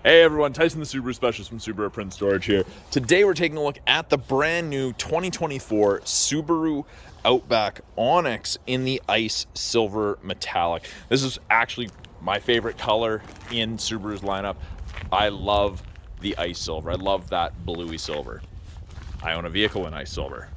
Hey everyone, Tyson the Subaru Specialist from Subaru Print Storage here. Today we're taking a look at the brand new 2024 Subaru Outback Onyx in the ice silver metallic. This is actually my favorite color in Subaru's lineup. I love the ice silver. I love that bluey silver. I own a vehicle in ice silver.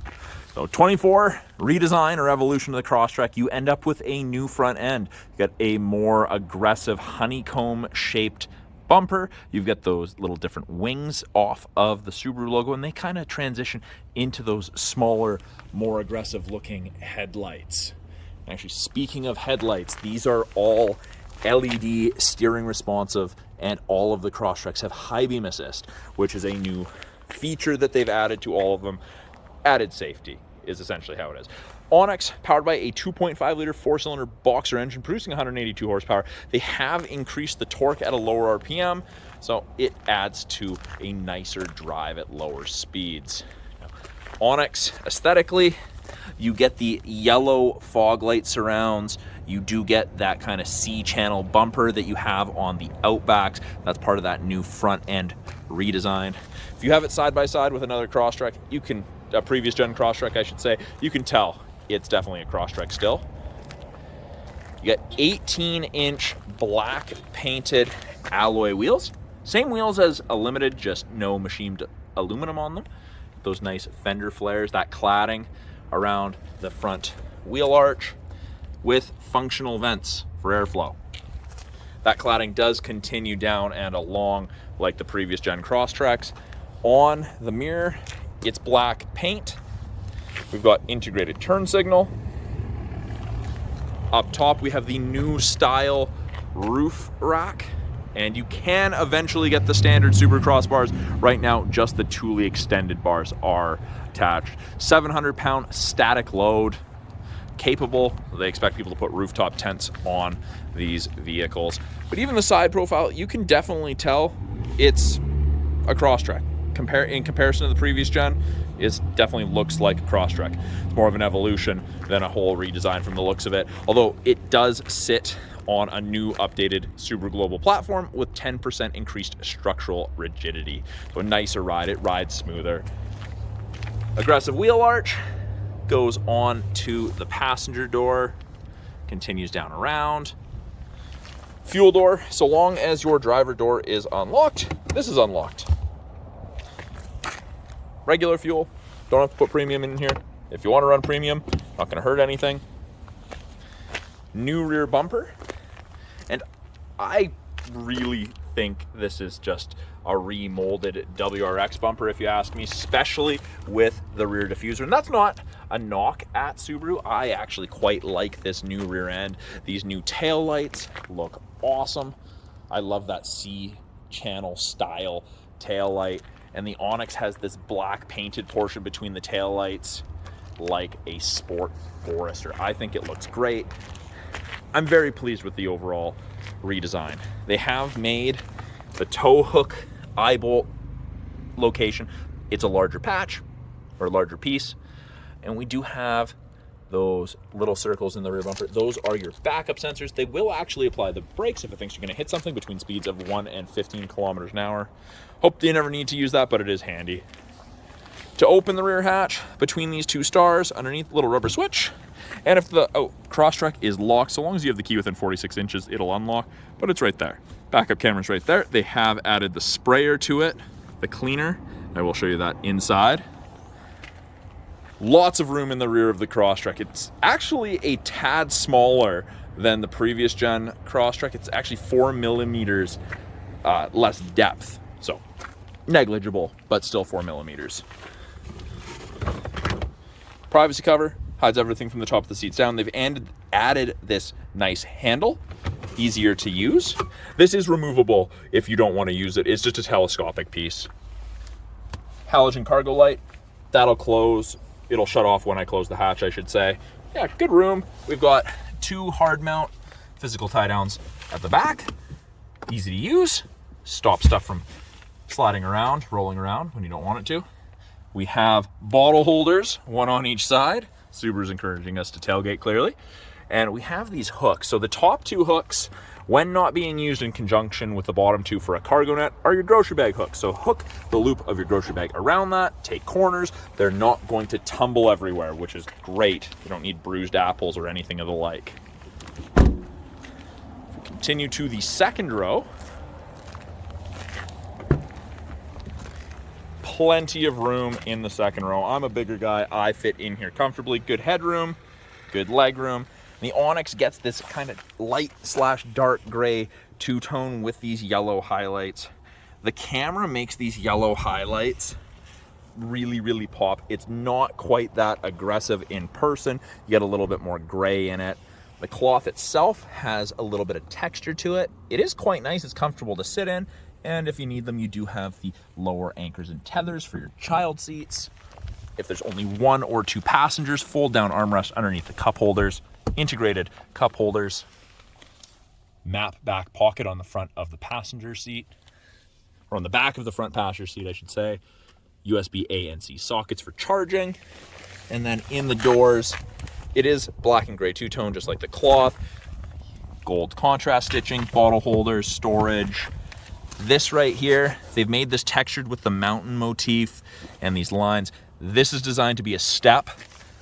So 24 redesign or evolution of the Crosstrek, you end up with a new front end. You got a more aggressive honeycomb shaped bumper. You've got those little different wings off of the Subaru logo, and they kind of transition into those smaller, more aggressive looking headlights. Actually, speaking of headlights, these are all LED steering responsive, and all of the Crosstreks have high beam assist, which is a new feature that they've added to all of them. Added safety is essentially how it is. Onyx, powered by a 2.5 liter four-cylinder boxer engine producing 182 horsepower. They have increased the torque at a lower RPM, so it adds to a nicer drive at lower speeds. Now, Onyx, aesthetically, you get the yellow fog light surrounds. You do get that kind of C-channel bumper that you have on the Outbacks. That's part of that new front end redesign. If you have it side by side with another Crosstrek, you can, a previous gen Crosstrek I should say, you can tell it's definitely a Crosstrek still. You got 18-inch black painted alloy wheels. Same wheels as a Limited, just no machined aluminum on them. Those nice fender flares, that cladding around the front wheel arch with functional vents for airflow. That cladding does continue down and along like the previous gen Crosstreks. On the mirror, it's black paint. We've got integrated turn signal. Up top, we have the new style roof rack, and you can eventually get the standard Subaru crossbars. Right now, just the Thule extended bars are attached. 700-pound static load capable. They expect people to put rooftop tents on these vehicles. But even the side profile, you can definitely tell it's a Crosstrek. In comparison to the previous gen, it definitely looks like a Crosstrek. It's more of an evolution than a whole redesign from the looks of it, although it does sit on a new updated Subaru Global platform with 10% increased structural rigidity. So a nicer ride, it rides smoother. Aggressive wheel arch goes on to the passenger door, continues down around. Fuel door, so long as your driver door is unlocked, this is unlocked. Regular fuel, don't have to put premium in here. If you want to run premium, not going to hurt anything. New rear bumper, and I really think this is just a remolded WRX bumper, if you ask me, especially with the rear diffuser. And that's not a knock at Subaru. I actually quite like this new rear end. These new tail lights look awesome. I love that C-channel style tail light. And the Onyx has this black painted portion between the taillights like a Sport Forester. I think it looks great. I'm very pleased with the overall redesign. They have made the tow hook eye bolt location, it's a larger patch or a larger piece. And we do have those little circles in the rear bumper. Those are your backup sensors. They will actually apply the brakes if it thinks you're going to hit something between speeds of 1 and 15 kilometers an hour. Hope you never need to use that, but it is handy. To open the rear hatch between these two stars, underneath the little rubber switch. And if the Crosstrek is locked, so long as you have the key within 46 inches, it'll unlock, but it's right there. Backup camera's right there. They have added the sprayer to it, the cleaner. I will show you that inside. Lots of room in the rear of the Crosstrek. It's actually a tad smaller than the previous gen Crosstrek. It's actually 4 millimeters less depth. So negligible, but still 4 millimeters. Privacy cover hides everything from the top of the seats down. They've added this nice handle, easier to use. This is removable if you don't want to use it. It's just a telescopic piece. Halogen cargo light, that'll close. It'll shut off when I close the hatch, I should say. Yeah, good room. We've got 2 hard mount physical tie downs at the back. Easy to use. Stop stuff from sliding around, rolling around when you don't want it to. We have bottle holders, 1 on each side. Subaru's encouraging us to tailgate clearly. And we have these hooks. So the top 2 hooks when not being used in conjunction with the bottom two for a cargo net, are your grocery bag hooks. So hook the loop of your grocery bag around that, take corners. They're not going to tumble everywhere, which is great. You don't need bruised apples or anything of the like. Continue to the second row. Plenty of room in the second row. I'm a bigger guy. I fit in here comfortably. Good headroom, good leg room. The Onyx gets this kind of light slash dark gray two-tone with these yellow highlights. The camera makes these yellow highlights really, really pop. It's not quite that aggressive in person. You get a little bit more gray in it. The cloth itself has a little bit of texture to it. It is quite nice. It's comfortable to sit in. And if you need them, you do have the lower anchors and tethers for your child seats. If there's only 1 or 2 passengers, fold down armrest underneath the cup holders, integrated cup holders, map back pocket on the front of the passenger seat, or on the back of the front passenger seat, I should say. USB A and C sockets for charging. And then in the doors, it is black and gray two-tone, just like the cloth. Gold contrast stitching, bottle holders, storage. This right here, they've made this textured with the mountain motif and these lines. This is designed to be a step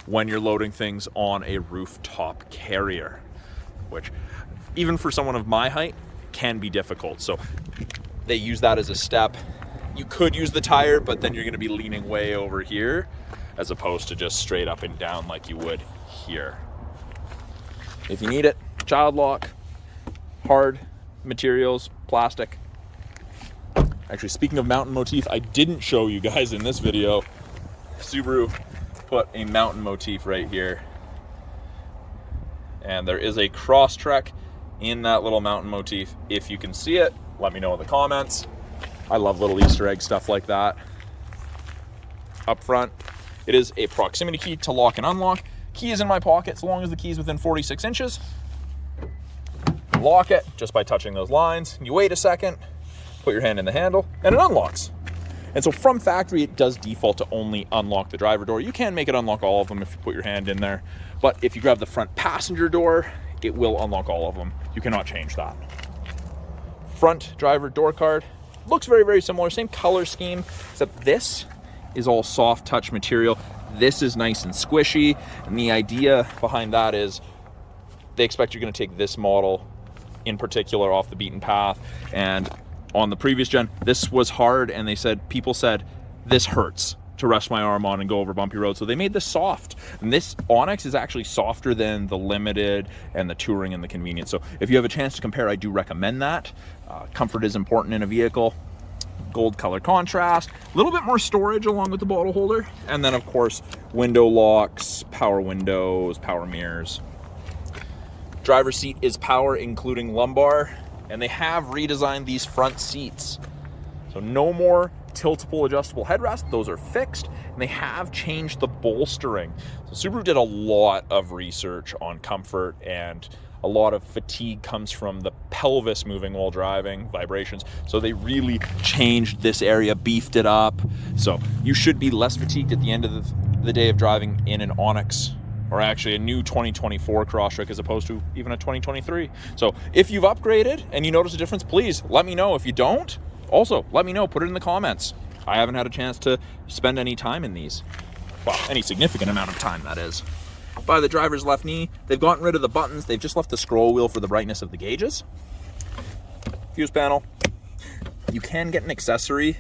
when you're loading things on a rooftop carrier, which even for someone of my height can be difficult. So they use that as a step. You could use the tire, but then you're gonna be leaning way over here as opposed to just straight up and down like you would here. If you need it, child lock, hard materials, plastic. Actually, speaking of mountain motif, I didn't show you guys in this video. Subaru put a mountain motif right here. And there is a Crosstrek in that little mountain motif. If you can see it, let me know in the comments. I love little Easter egg stuff like that. Up front, it is a proximity key to lock and unlock. Key is in my pocket so long as the key is within 46 inches. Lock it just by touching those lines. You wait a second, put your hand in the handle, and it unlocks. And so from factory, it does default to only unlock the driver door. You can make it unlock all of them if you put your hand in there. But if you grab the front passenger door, it will unlock all of them. You cannot change that. Front driver door card looks very, very similar. Same color scheme, except this is all soft touch material. This is nice and squishy. And the idea behind that is they expect you're going to take this model in particular off the beaten path. And on the previous gen, this was hard, and they said, people said, this hurts to rest my arm on and go over bumpy roads. So they made this soft. And this Onyx is actually softer than the Limited and the Touring and the Convenience. So if you have a chance to compare, I do recommend that. Comfort is important in a vehicle. Gold color contrast, a little bit more storage along with the bottle holder. And then of course, window locks, power windows, power mirrors. Driver's seat is power, including lumbar. And they have redesigned these front seats. So no more tiltable adjustable headrest, those are fixed. And they have changed the bolstering. So Subaru did a lot of research on comfort, and a lot of fatigue comes from the pelvis moving while driving, vibrations. So they really changed this area, beefed it up. So you should be less fatigued at the end of the day of driving in an Onyx, or actually a new 2024 Crosstrek as opposed to even a 2023. So if you've upgraded and you notice a difference, please let me know. If you don't, also let me know, put it in the comments. I haven't had a chance to spend any time in these. Well, any significant amount of time, that is. By the driver's left knee, they've gotten rid of the buttons. They've just left the scroll wheel for the brightness of the gauges. Fuse panel. You can get an accessory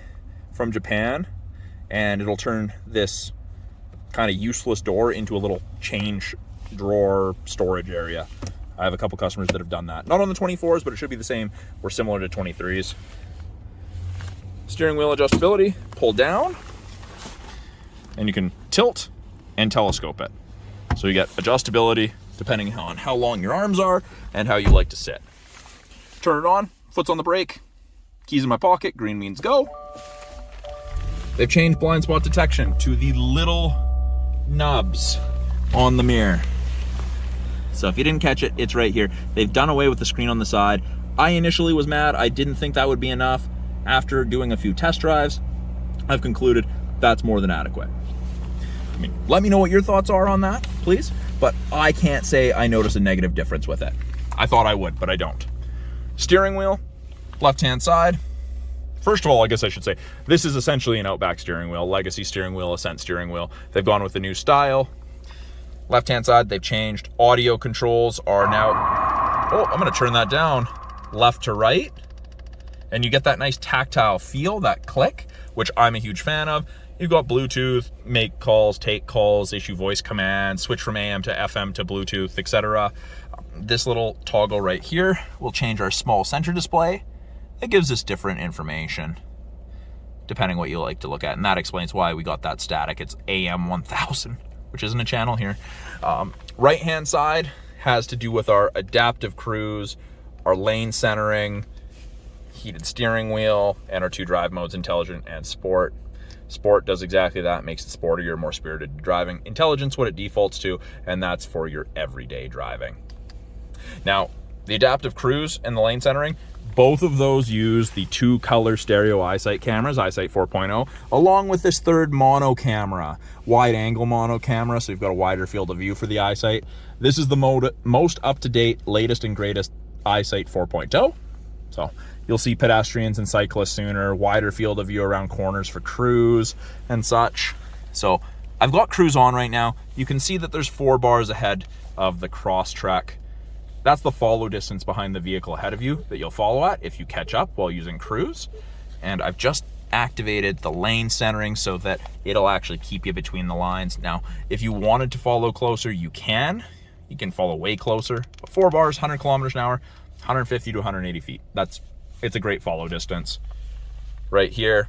from Japan, and it'll turn this kind of useless door into a little change drawer storage area. I have a couple customers that have done that. Not on the 24s, but it should be the same or similar to 23s. Steering wheel adjustability, pull down, and you can tilt and telescope it. So you get adjustability depending on how long your arms are and how you like to sit. Turn it on, foot's on the brake, keys in my pocket, green means go. They've changed blind spot detection to the little nubs on the mirror. So if you didn't catch it, it's right here. They've done away with the screen on the side. I initially was mad. I didn't think that would be enough. After doing a few test drives, I've concluded that's more than adequate. I mean, let me know what your thoughts are on that, please. But I can't say I notice a negative difference with it. I thought I would, but I don't. Steering wheel, left-hand side. First of all, I guess I should say, this is essentially an Outback steering wheel, legacy steering wheel, Ascent steering wheel. They've gone with the new style. Left-hand side, they've changed. Audio controls are now, oh, I'm gonna turn that down, left to right. And you get that nice tactile feel, that click, which I'm a huge fan of. You've got Bluetooth, make calls, take calls, issue voice commands, switch from AM to FM to Bluetooth, etc. This little toggle right here will change our small center display. It gives us different information depending what you like to look at, and that explains why we got that static. It's AM 1000, which isn't a channel here. Right hand side has to do with our adaptive cruise, our lane centering, heated steering wheel, and our 2 drive modes, intelligent and sport. Sport does exactly that, makes it sportier, more spirited driving. Intelligence, what it defaults to, and that's for your everyday driving. Now, the adaptive cruise and the lane centering, both of those use the 2 color stereo EyeSight cameras, EyeSight 4.0, along with this 3rd mono camera, wide angle mono camera, so you've got a wider field of view for the EyeSight. This is the most up-to-date, latest and greatest EyeSight 4.0. So you'll see pedestrians and cyclists sooner, wider field of view around corners for cruise and such. So I've got cruise on right now. You can see that there's 4 bars ahead of the Crosstrek. That's the follow distance behind the vehicle ahead of you that you'll follow at if you catch up while using cruise. And I've just activated the lane centering so that it'll actually keep you between the lines. Now, if you wanted to follow closer, you can. You can follow way closer. But 4 bars, 100 kilometers an hour, 150 to 180 feet. It's a great follow distance. Right here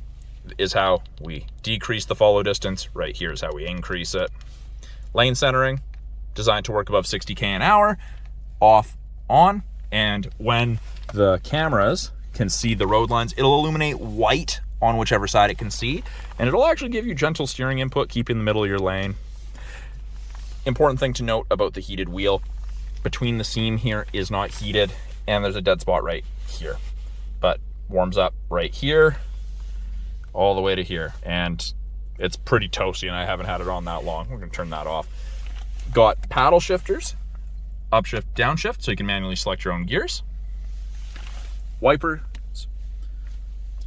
is how we decrease the follow distance. Right here is how we increase it. Lane centering, designed to work above 60K an hour. Off, on, and when the cameras can see the road lines, it'll illuminate white on whichever side it can see, and it'll actually give you gentle steering input, keep in the middle of your lane. Important thing to note about the heated wheel, between the seam here is not heated, and there's a dead spot right here, but warms up right here all the way to here, and it's pretty toasty, and I haven't had it on that long. We're gonna turn that off. Got paddle shifters, upshift, downshift, so you can manually select your own gears. Wipers.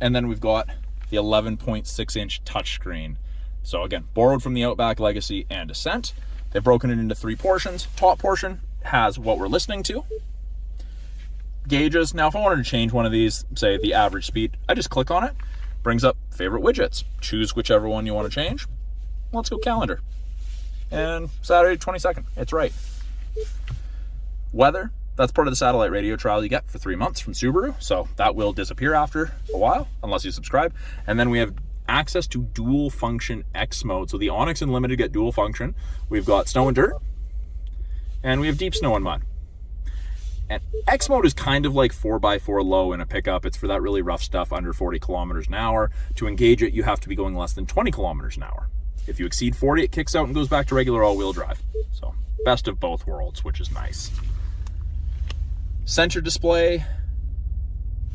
And then we've got the 11.6-inch touchscreen. So again, borrowed from the Outback Legacy and Ascent. They've broken it into 3 portions. Top portion has what we're listening to. Gauges. Now, if I wanted to change one of these, say the average speed, I just click on it. Brings up favorite widgets. Choose whichever one you want to change. Let's go calendar. And Saturday 22nd. It's right. Weather, that's part of the satellite radio trial you get for 3 months from Subaru, so that will disappear after a while unless you subscribe. And then we have access to dual function X mode. So the Onyx and Limited get dual function. We've got snow and dirt, and we have deep snow and mud. And X mode is kind of like 4x4 low in a pickup. It's for that really rough stuff under 40 kilometers an hour. To engage it, you have to be going less than 20 kilometers an hour. If you exceed 40, it kicks out and goes back to regular all-wheel drive. So best of both worlds, which is nice. Center display,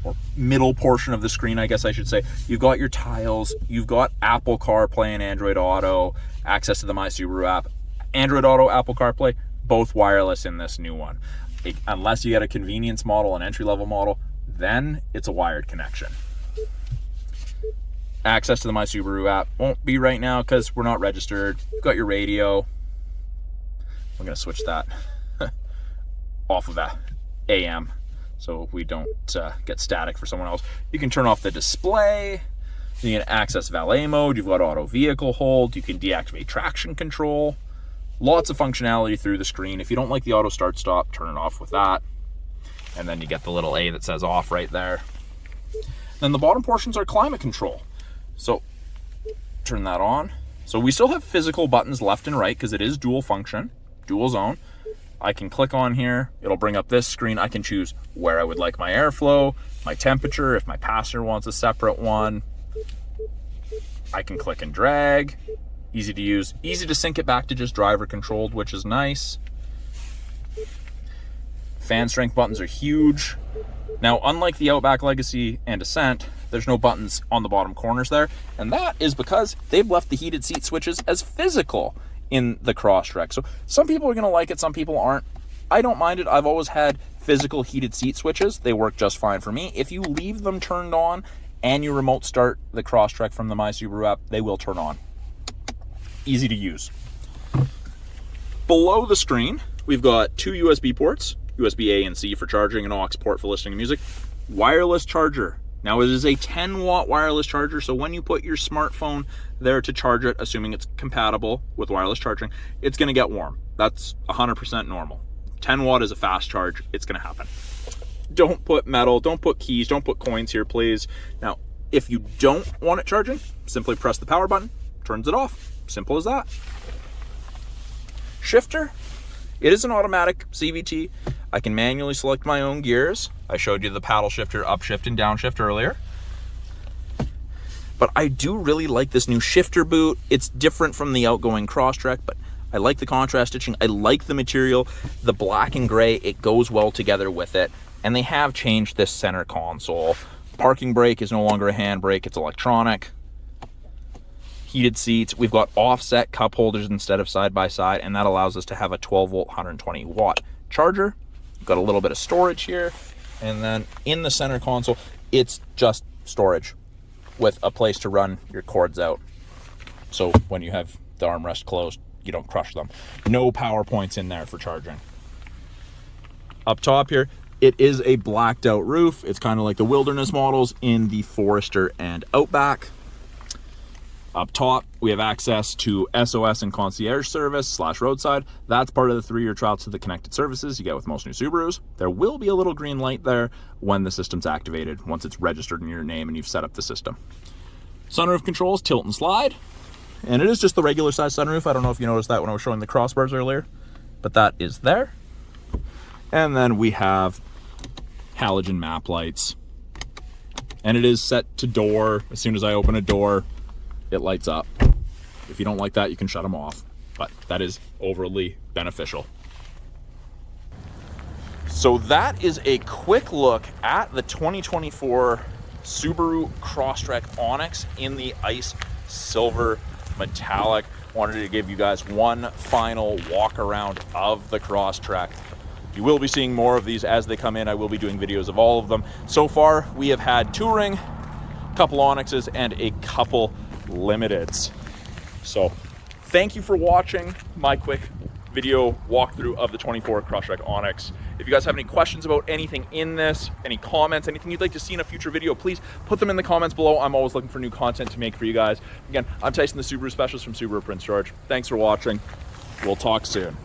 or middle portion of the screen, I guess I should say. You've got your tiles, you've got Apple CarPlay and Android Auto, access to the My Subaru app. Android Auto, Apple CarPlay, both wireless in this new one. Unless you get a convenience model, an entry-level model, then it's a wired connection. Access to the My Subaru app won't be right now because we're not registered. You've got your radio. I'm going to switch that off of that AM so we don't get static for someone else. You can turn off the display. You can access valet mode. You've got auto vehicle hold. You can deactivate traction control. Lots of functionality through the screen. If you don't like the auto start stop, turn it off with that. And then you get the little A that says off right there. Then the bottom portions are climate control. So turn that on. So we still have physical buttons left and right because it is dual function, dual zone. I can click on here, it'll bring up this screen. I can choose where I would like my airflow, my temperature, if my passenger wants a separate one. I can click and drag, easy to use, easy to sync it back to just driver controlled, which is nice. Fan strength buttons are huge. Now, unlike the Outback Legacy and Ascent, there's no buttons on the bottom corners there, and that is because they've left the heated seat switches as physical in the Crosstrek. So some people are going to like it, some people aren't. I don't mind it. I've always had physical heated seat switches. They work just fine for me. If you leave them turned on and you remote start the Crosstrek from the My Subaru app, they will turn on. Easy to use. Below the screen, we've got 2 USB ports, USB A and C for charging, and aux port for listening to music. Wireless charger. Now it is a 10-watt wireless charger, so when you put your smartphone there to charge it, assuming it's compatible with wireless charging, it's gonna get warm. That's 100% normal. 10 watt is a fast charge, it's gonna happen. Don't put metal, don't put keys, don't put coins here, please. Now, if you don't want it charging, simply press the power button, turns it off. Simple as that. Shifter. It is an automatic CVT. I can manually select my own gears. I showed you the paddle shifter, upshift and downshift earlier. But I do really like this new shifter boot. It's different from the outgoing Crosstrek, but I like the contrast stitching. I like the material. The black and gray, it goes well together with it. And they have changed this center console. Parking brake is no longer a handbrake, it's electronic. Heated seats. We've got offset cup holders instead of side by side, and that allows us to have a 12 volt, 120 watt charger. We've got a little bit of storage here, and then in the center console, it's just storage with a place to run your cords out. So when you have the armrest closed, you don't crush them. No power points in there for charging. Up top here, it is a blacked out roof. It's kind of like the Wilderness models in the Forester and Outback. Up top, we have access to SOS and concierge service / roadside. That's part of the 3-year trial to the connected services you get with most new Subarus. There will be a little green light there when the system's activated, once it's registered in your name and you've set up the system. Sunroof controls, tilt and slide. And it is just the regular size sunroof. I don't know if you noticed that when I was showing the crossbars earlier, but that is there. And then we have halogen map lights. And it is set to door. As soon as I open a door, it lights up. If you don't like that, you can shut them off, but that is overly beneficial. So that is a quick look at the 2024 Subaru Crosstrek Onyx in the ice silver metallic. Wanted to give you guys one final walk around of the Crosstrek. You will be seeing more of these as they come in. I will be doing videos of all of them. So far, we have had touring, a couple Onyxes, and a couple Limiteds. So thank you for watching my quick video walkthrough of the 24 Crosstrek Onyx. If you guys have any questions about anything in this, any comments, anything you'd like to see in a future video, please put them in the comments below. I'm always looking for new content to make for you guys. Again, I'm Tyson, the Subaru specialist from Subaru Prince George. Thanks for watching. We'll talk soon.